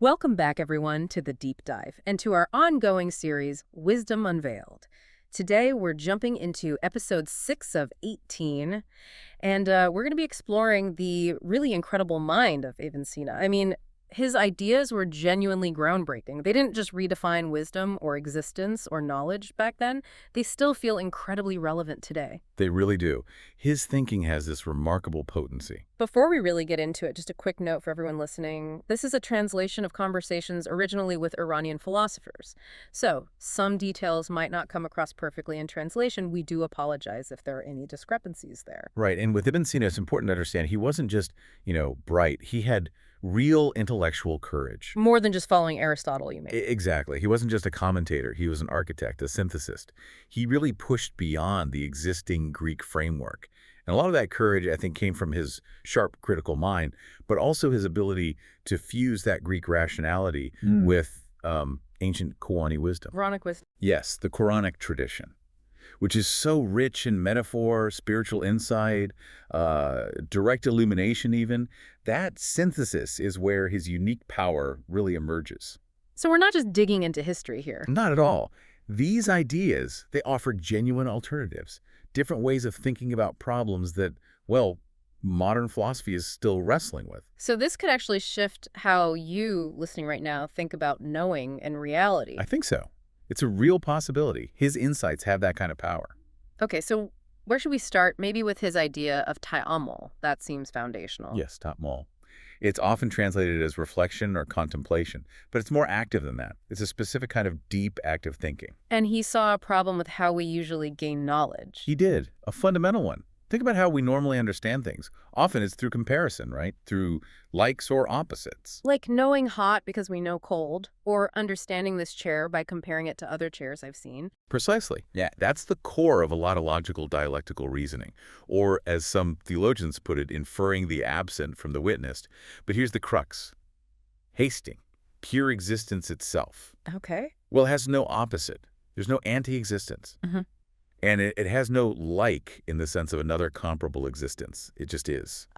Welcome back, everyone, to the deep dive and to our ongoing series, Wisdom Unveiled. Today, we're jumping into episode 6 of 18, and we're going to be exploring the really incredible mind of Ibn Sina. His ideas were genuinely groundbreaking. They didn't just redefine wisdom or existence or knowledge back then. They still feel incredibly relevant today. They really do. His thinking has this remarkable potency. Before we really get into it, just a quick note for everyone listening. This is a translation of conversations originally with Iranian philosophers. So, some details might not come across perfectly in translation. We do apologize if there are any discrepancies there. Right, and with Ibn Sina, it's important to understand he wasn't just, bright. He had real intellectual courage. More than just following Aristotle, you mean? Exactly. He wasn't just a commentator. He was an architect, a synthesist. He really pushed beyond the existing Greek framework. And a lot of that courage, I think, came from his sharp critical mind, but also his ability to fuse that Greek rationality with ancient Quranic wisdom. Quranic wisdom. Yes, the Quranic tradition, which is so rich in metaphor, spiritual insight, direct illumination even. That synthesis is where his unique power really emerges. So we're not just digging into history here. Not at all. These ideas, they offer genuine alternatives, different ways of thinking about problems that, well, modern philosophy is still wrestling with. So this could actually shift how you, listening right now, think about knowing and reality. I think so. It's a real possibility. His insights have that kind of power. Okay, so where should we start? Maybe with his idea of Taammul. That seems foundational. Yes, Taammul. It's often translated as reflection or contemplation, but it's more active than that. It's a specific kind of deep, active thinking. And he saw a problem with how we usually gain knowledge. He did, a fundamental one. Think about how we normally understand things. Often it's through comparison, right? Through likes or opposites. Like knowing hot because we know cold, or understanding this chair by comparing it to other chairs I've seen. Precisely. Yeah, that's the core of a lot of logical dialectical reasoning. Or, as some theologians put it, inferring the absent from the witnessed. But here's the crux. Hasting. Pure existence itself. Okay. Well, it has no opposite. There's no anti-existence. And it has no like in the sense of another comparable existence. It just is.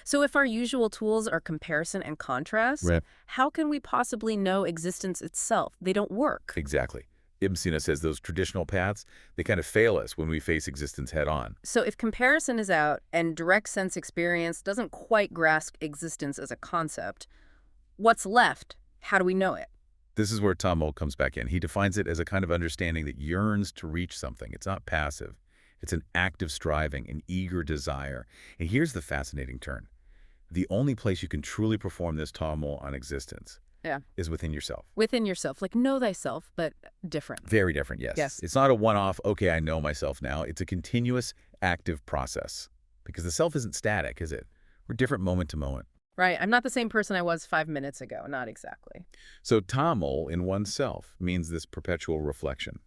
So if our usual tools are comparison and contrast, Right. How can we possibly know existence itself? They don't work. Exactly. Ibn Sina says those traditional paths, they kind of fail us when we face existence head on. So if comparison is out and direct sense experience doesn't quite grasp existence as a concept, what's left? How do we know it? This is where Taammul comes back in. He defines it as a kind of understanding that yearns to reach something. It's not passive. It's an active striving, an eager desire. And here's the fascinating turn. The only place you can truly perform this Taammul on existence is within yourself. Within yourself, like know thyself, but different. Very different, yes. Yes. It's not a one-off, okay, I know myself now. It's a continuous, active process. Because the self isn't static, is it? We're different moment to moment. Right. I'm not the same person I was 5 minutes ago. Not exactly. So Taammul in oneself means this perpetual reflection.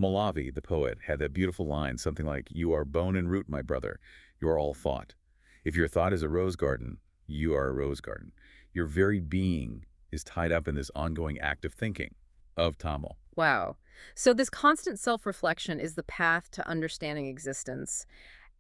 Malavi, the poet, had that beautiful line, something like, "You are bone and root, my brother. You are all thought. If your thought is a rose garden, you are a rose garden." Your very being is tied up in this ongoing active thinking of Taammul. Wow. So this constant self-reflection is the path to understanding existence.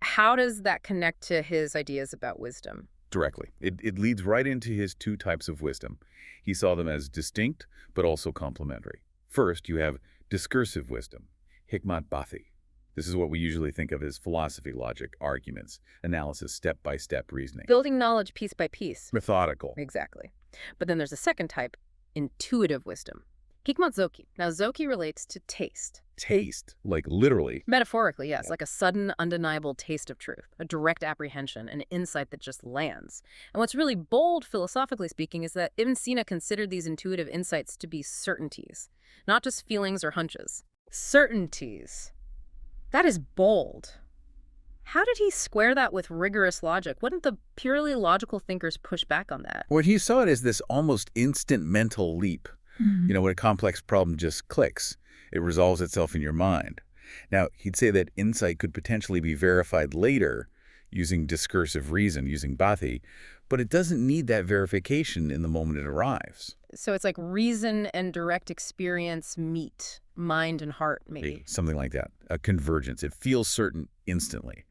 How does that connect to his ideas about wisdom? Directly. It leads right into his two types of wisdom. He saw them as distinct, but also complementary. First, you have discursive wisdom, hikmat bathi. This is what we usually think of as philosophy, logic, arguments, analysis, step-by-step reasoning. Building knowledge piece by piece. Methodical. Exactly. But then there's a second type, intuitive wisdom. Hikmat zoki. Now, zoki relates to taste. Taste, like literally. Metaphorically, yes, like a sudden, undeniable taste of truth, a direct apprehension, an insight that just lands. And what's really bold, philosophically speaking, is that Ibn Sina considered these intuitive insights to be certainties, not just feelings or hunches. Certainties. That is bold. How did he square that with rigorous logic? Wouldn't the purely logical thinkers push back on that? Well, he saw it as this almost instant mental leap. When a complex problem just clicks, it resolves itself in your mind. Now, he'd say that insight could potentially be verified later using discursive reason, using bathi, but it doesn't need that verification in the moment it arrives. So it's like reason and direct experience meet, mind and heart, maybe. Something like that, a convergence. It feels certain instantly.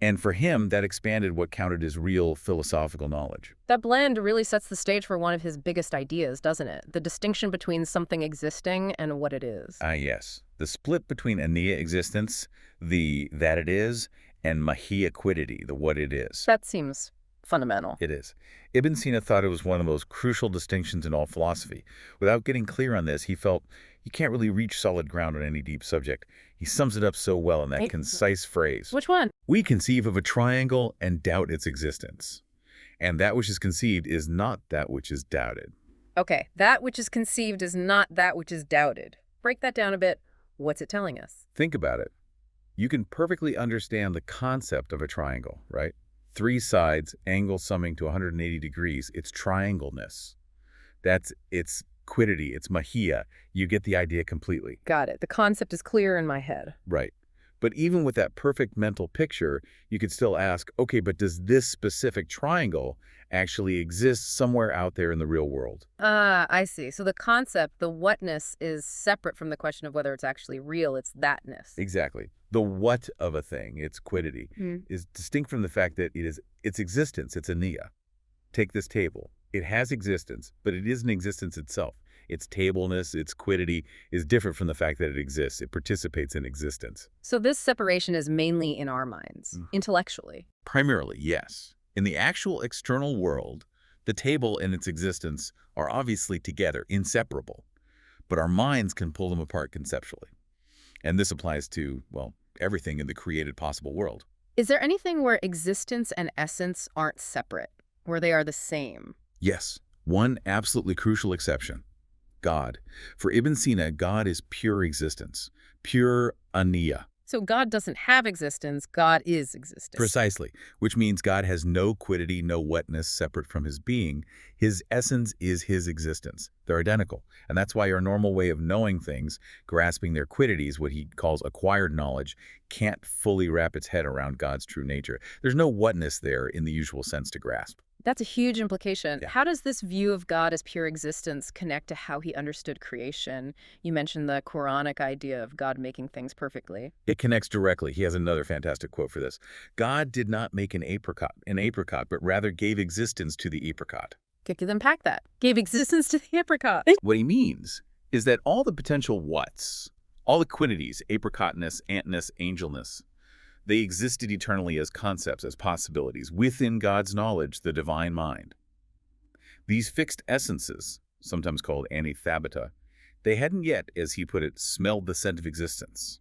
And for him, that expanded what counted as real philosophical knowledge. That blend really sets the stage for one of his biggest ideas, doesn't it? The distinction between something existing and what it is. Yes. The split between anniyah existence, the that it is, and mahiyyah quiddity, the what it is. That seems fundamental. It is. Ibn Sina thought it was one of the most crucial distinctions in all philosophy. Without getting clear on this, he felt you can't really reach solid ground on any deep subject. He sums it up so well in that concise phrase. Which one? We conceive of a triangle and doubt its existence. And that which is conceived is not that which is doubted. Okay, that which is conceived is not that which is doubted. Break that down a bit. What's it telling us? Think about it. You can perfectly understand the concept of a triangle, right? 3 sides, angle summing to 180 degrees. It's triangleness. That's its quiddity, its mahiyyah. You get the idea completely. Got it. The concept is clear in my head. Right. But even with that perfect mental picture, you could still ask, okay, but does this specific triangle actually exist somewhere out there in the real world? I see. So the concept, the whatness, is separate from the question of whether it's actually real. It's thatness. Exactly. The what of a thing, its quiddity, is distinct from the fact that it is its existence, its anniyah. Take this table. It has existence, but it isn't existence itself. Its tableness, its quiddity, is different from the fact that it exists. It participates in existence. So this separation is mainly in our minds, intellectually. Primarily, yes. In the actual external world, the table and its existence are obviously together, inseparable. But our minds can pull them apart conceptually. And this applies to, well, everything in the created possible world. Is there anything where existence and essence aren't separate, where they are the same? Yes. One absolutely crucial exception. God. For Ibn Sina, God is pure existence, pure anniyah. So God doesn't have existence, God is existence. Precisely, which means God has no quiddity, no wetness separate from his being. His essence is his existence. They're identical. And that's why our normal way of knowing things, grasping their quiddities, what he calls acquired knowledge, can't fully wrap its head around God's true nature. There's no whatness there in the usual sense to grasp. That's a huge implication. Yeah. How does this view of God as pure existence connect to how he understood creation? You mentioned the Quranic idea of God making things perfectly. It connects directly. He has another fantastic quote for this. God did not make an apricot, but rather gave existence to the apricot. Could you unpack that? Gave existence to the apricot. What he means is that all the potential whats, all the quiddities, apricotness, antness, angelness, they existed eternally as concepts, as possibilities, within God's knowledge, the divine mind. These fixed essences, sometimes called anniyah, they hadn't yet, as he put it, smelled the scent of existence.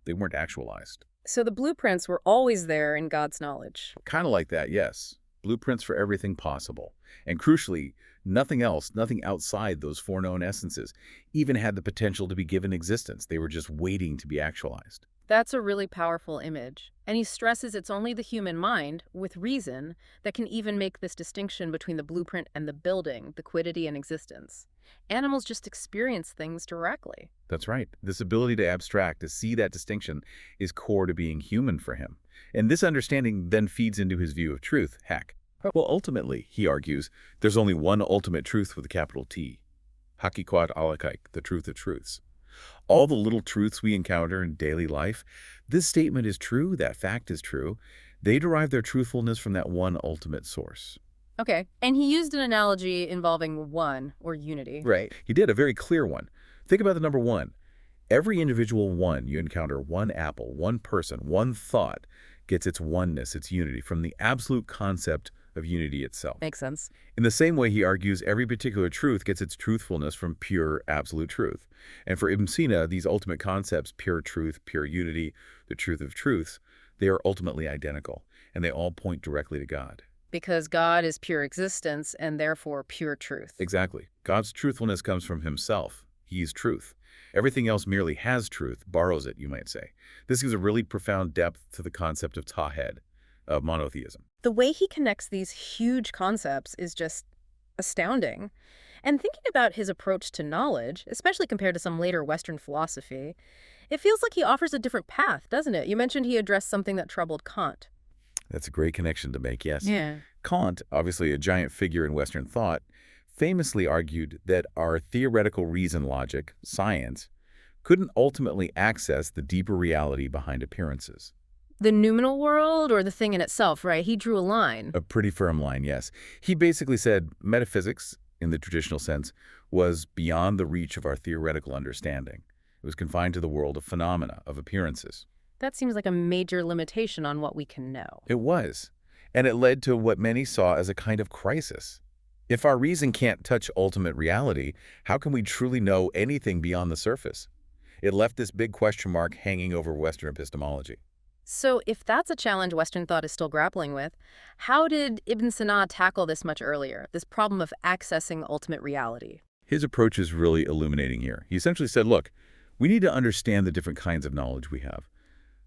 They weren't actualized. So the blueprints were always there in God's knowledge. Kind of like that, yes. Blueprints for everything possible. And crucially, nothing else, nothing outside those foreknown essences, even had the potential to be given existence. They were just waiting to be actualized. That's a really powerful image. And he stresses it's only the human mind, with reason, that can even make this distinction between the blueprint and the building, the quiddity and existence. Animals just experience things directly. That's right. This ability to abstract, to see that distinction, is core to being human for him. And this understanding then feeds into his view of truth, heck. Well, ultimately, he argues, there's only one ultimate truth with a capital T. Hakikat alakaik, the truth of truths. All the little truths we encounter in daily life, this statement is true, that fact is true. They derive their truthfulness from that one ultimate source. Okay. And he used an analogy involving one, or unity. Right. He did, a very clear one. Think about the number one. Every individual one you encounter, one apple, one person, one thought, gets its oneness, its unity, from the absolute concept of unity itself. Makes sense. In the same way, he argues every particular truth gets its truthfulness from pure, absolute truth. And for Ibn Sina, these ultimate concepts, pure truth, pure unity, the truth of truths, they are ultimately identical, and they all point directly to God. Because God is pure existence and therefore pure truth. Exactly. God's truthfulness comes from himself. He's truth. Everything else merely has truth, borrows it, you might say. This gives a really profound depth to the concept of tawhid, of monotheism. The way he connects these huge concepts is just astounding. And thinking about his approach to knowledge, especially compared to some later Western philosophy, it feels like he offers a different path, doesn't it? You mentioned he addressed something that troubled Kant. That's a great connection to make, yes. Yeah. Kant, obviously a giant figure in Western thought, famously argued that our theoretical reason logic, science, couldn't ultimately access the deeper reality behind appearances. The noumenal world or the thing in itself, right? He drew a line. A pretty firm line, yes. He basically said metaphysics, in the traditional sense, was beyond the reach of our theoretical understanding. It was confined to the world of phenomena, of appearances. That seems like a major limitation on what we can know. It was. And it led to what many saw as a kind of crisis. If our reason can't touch ultimate reality, how can we truly know anything beyond the surface? It left this big question mark hanging over Western epistemology. So if that's a challenge Western thought is still grappling with, how did Ibn Sina tackle this much earlier, this problem of accessing ultimate reality? His approach is really illuminating here. He essentially said, look, we need to understand the different kinds of knowledge we have.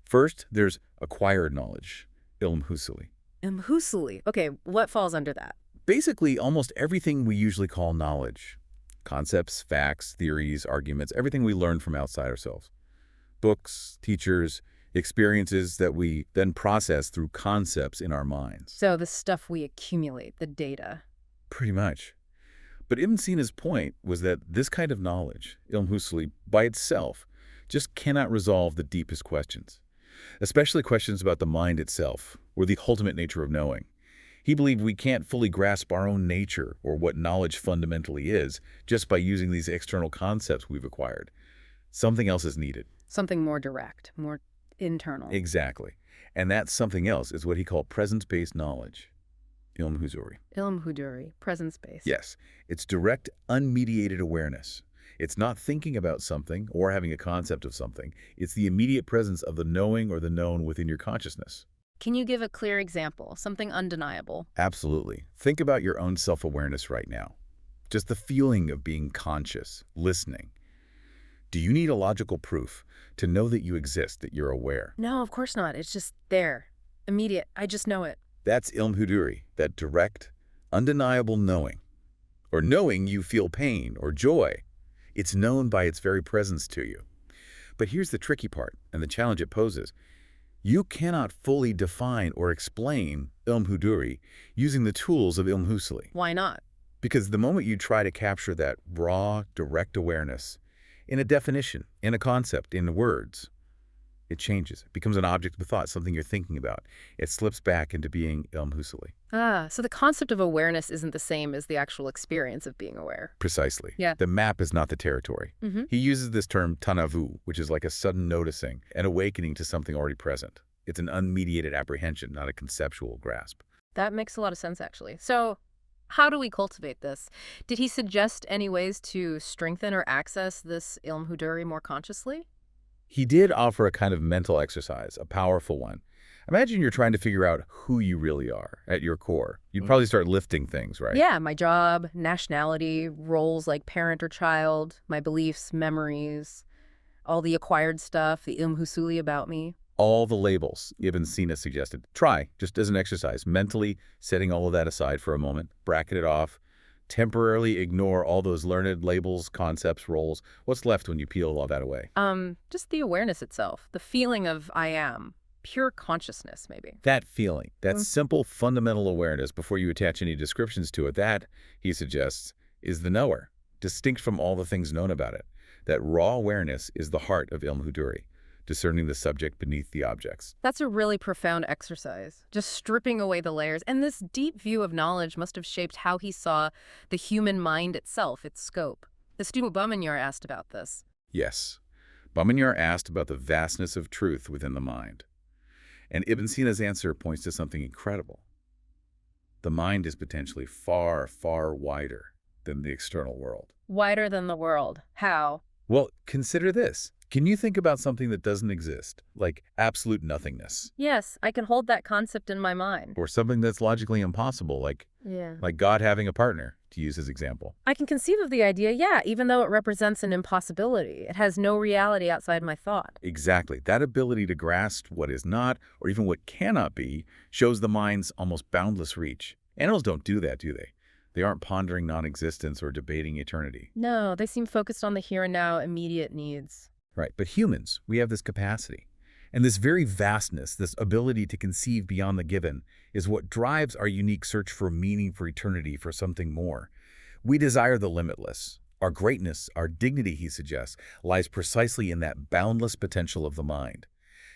First, there's acquired knowledge, ilm husuli. Ilm husuli. Okay, what falls under that? Basically, almost everything we usually call knowledge. Concepts, facts, theories, arguments, everything we learn from outside ourselves. Books, teachers, experiences that we then process through concepts in our minds. So the stuff we accumulate, the data. Pretty much. But Ibn Sina's point was that this kind of knowledge, ilm husuli, by itself, just cannot resolve the deepest questions, especially questions about the mind itself, or the ultimate nature of knowing. He believed we can't fully grasp our own nature or what knowledge fundamentally is just by using these external concepts we've acquired. Something else is needed. Something more direct, more internal. Exactly. And that something else is what he called presence-based knowledge, ilm huduri. Ilm huduri, presence-based. Yes, it's direct, unmediated awareness. It's not thinking about something or having a concept of something. It's the immediate presence of the knowing or the known within your consciousness. Can you give a clear example, something undeniable? Absolutely. Think about your own self-awareness right now. Just the feeling of being conscious, listening. Do you need a logical proof to know that you exist, that you're aware? No, of course not. It's just there. Immediate. I just know it. That's ilm huduri, that direct, undeniable knowing. Or knowing you feel pain or joy. It's known by its very presence to you. But here's the tricky part, and the challenge it poses. You cannot fully define or explain ilm huduri using the tools of ilm husuli. Why not? Because the moment you try to capture that raw, direct awareness in a definition, in a concept, in words, it changes. It becomes an object of thought, something you're thinking about. It slips back into being ilm husuli. So the concept of awareness isn't the same as the actual experience of being aware. Precisely. Yeah. The map is not the territory. He uses this term tanavu, which is like a sudden noticing, an awakening to something already present. It's an unmediated apprehension, not a conceptual grasp. That makes a lot of sense, actually. So how do we cultivate this? Did he suggest any ways to strengthen or access this ilm huduri more consciously? He did offer a kind of mental exercise, a powerful one. Imagine you're trying to figure out who you really are at your core. You'd probably start lifting things, right? Yeah, my job, nationality, roles like parent or child, my beliefs, memories, all the acquired stuff, the ilm husuli about me. All the labels, Ibn Sina suggested. Try, just as an exercise, mentally setting all of that aside for a moment, bracket it off, temporarily ignore all those learned labels, concepts, roles. What's left when you peel all that away? Just the awareness itself, the feeling of I am, pure consciousness, maybe. That feeling, that simple fundamental awareness before you attach any descriptions to it, that, he suggests, is the knower, distinct from all the things known about it. That raw awareness is the heart of ilm huduri, discerning the subject beneath the objects. That's a really profound exercise, just stripping away the layers. And this deep view of knowledge must have shaped how he saw the human mind itself, its scope. The student Baumignard asked about this. Yes. Baumignard asked about the vastness of truth within the mind. And Ibn Sina's answer points to something incredible. The mind is potentially far, far wider than the external world. Wider than the world. How? Well, consider this. Can you think about something that doesn't exist, like absolute nothingness? Yes, I can hold that concept in my mind. Or something that's logically impossible, like God having a partner, to use his example. I can conceive of the idea, yeah, even though it represents an impossibility. It has no reality outside my thought. Exactly. That ability to grasp what is not, or even what cannot be, shows the mind's almost boundless reach. Animals don't do that, do they? They aren't pondering non-existence or debating eternity. No, they seem focused on the here and now immediate needs. Right, but humans, we have this capacity. And this very vastness, this ability to conceive beyond the given, is what drives our unique search for meaning, for eternity, for something more. We desire the limitless. Our greatness, our dignity, he suggests, lies precisely in that boundless potential of the mind.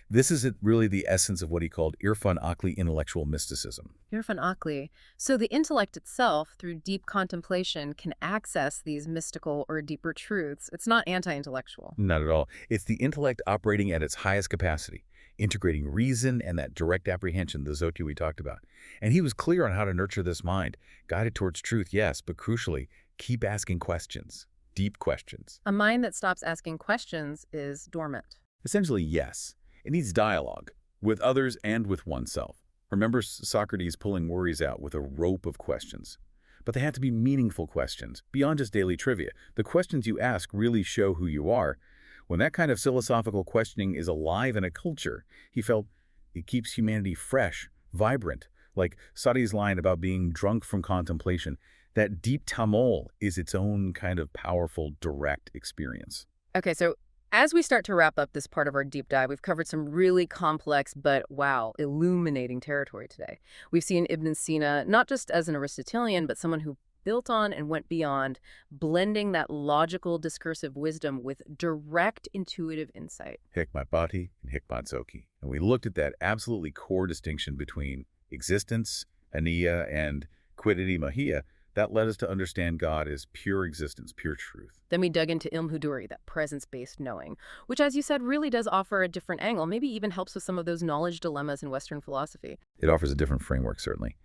This is really the essence of what he called irfan akli intellectual mysticism. Irfan Akli. So the intellect itself, through deep contemplation, can access these mystical or deeper truths. It's not anti-intellectual. Not at all. It's the intellect operating at its highest capacity, integrating reason and that direct apprehension, the zoti we talked about. And he was clear on how to nurture this mind, guided towards truth, yes, but crucially, keep asking questions, deep questions. A mind that stops asking questions is dormant. Essentially, yes. It needs dialogue, with others and with oneself. Remember Socrates pulling worries out with a rope of questions. But they had to be meaningful questions, beyond just daily trivia. The questions you ask really show who you are. When that kind of philosophical questioning is alive in a culture, he felt it keeps humanity fresh, vibrant. Like Sadi's line about being drunk from contemplation, that deep Taammul is its own kind of powerful, direct experience. Okay, so as we start to wrap up this part of our deep dive, we've covered some really complex but, wow, illuminating territory today. We've seen Ibn Sina not just as an Aristotelian, but someone who built on and went beyond, blending that logical discursive wisdom with direct intuitive insight. Hikmat Bhati and Hikmat Zoki. And we looked at that absolutely core distinction between existence, anniyah, and Quiddity, mahiyyah. That led us to understand God as pure existence, pure truth. Then we dug into Huduri, that presence-based knowing, which, as you said, really does offer a different angle, maybe even helps with some of those knowledge dilemmas in Western philosophy. It offers a different framework, certainly.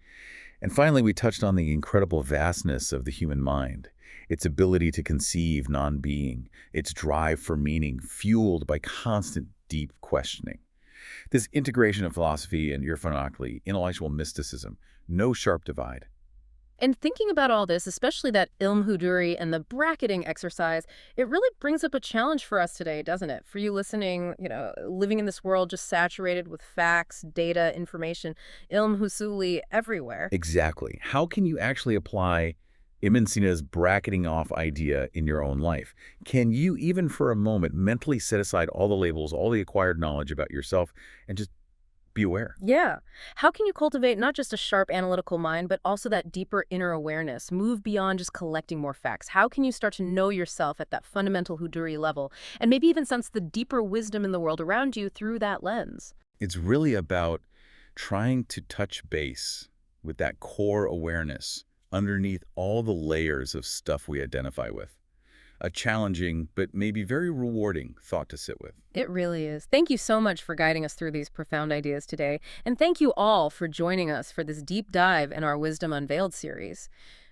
And finally, we touched on the incredible vastness of the human mind, its ability to conceive non-being, its drive for meaning, fueled by constant, deep questioning. This integration of philosophy and irfan akli, intellectual mysticism, no sharp divide. And thinking about all this, especially that Huduri and the bracketing exercise, it really brings up a challenge for us today, doesn't it? For you listening, living in this world just saturated with facts, data, information, husuli everywhere. Exactly. How can you actually apply Ibn Sina's bracketing off idea in your own life? Can you, even for a moment, mentally set aside all the labels, all the acquired knowledge about yourself, and just be aware? Yeah. How can you cultivate not just a sharp analytical mind, but also that deeper inner awareness, move beyond just collecting more facts? How can you start to know yourself at that fundamental Huduri level, and maybe even sense the deeper wisdom in the world around you through that lens? It's really about trying to touch base with that core awareness underneath all the layers of stuff we identify with. A challenging, but maybe very rewarding thought to sit with. It really is. Thank you so much for guiding us through these profound ideas today. And thank you all for joining us for this deep dive in our Wisdom Unveiled series.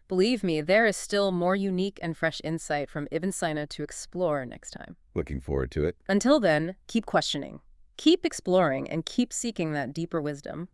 Believe me, there is still more unique and fresh insight from Ibn Sina to explore next time. Looking forward to it. Until then, keep questioning, keep exploring, and keep seeking that deeper wisdom.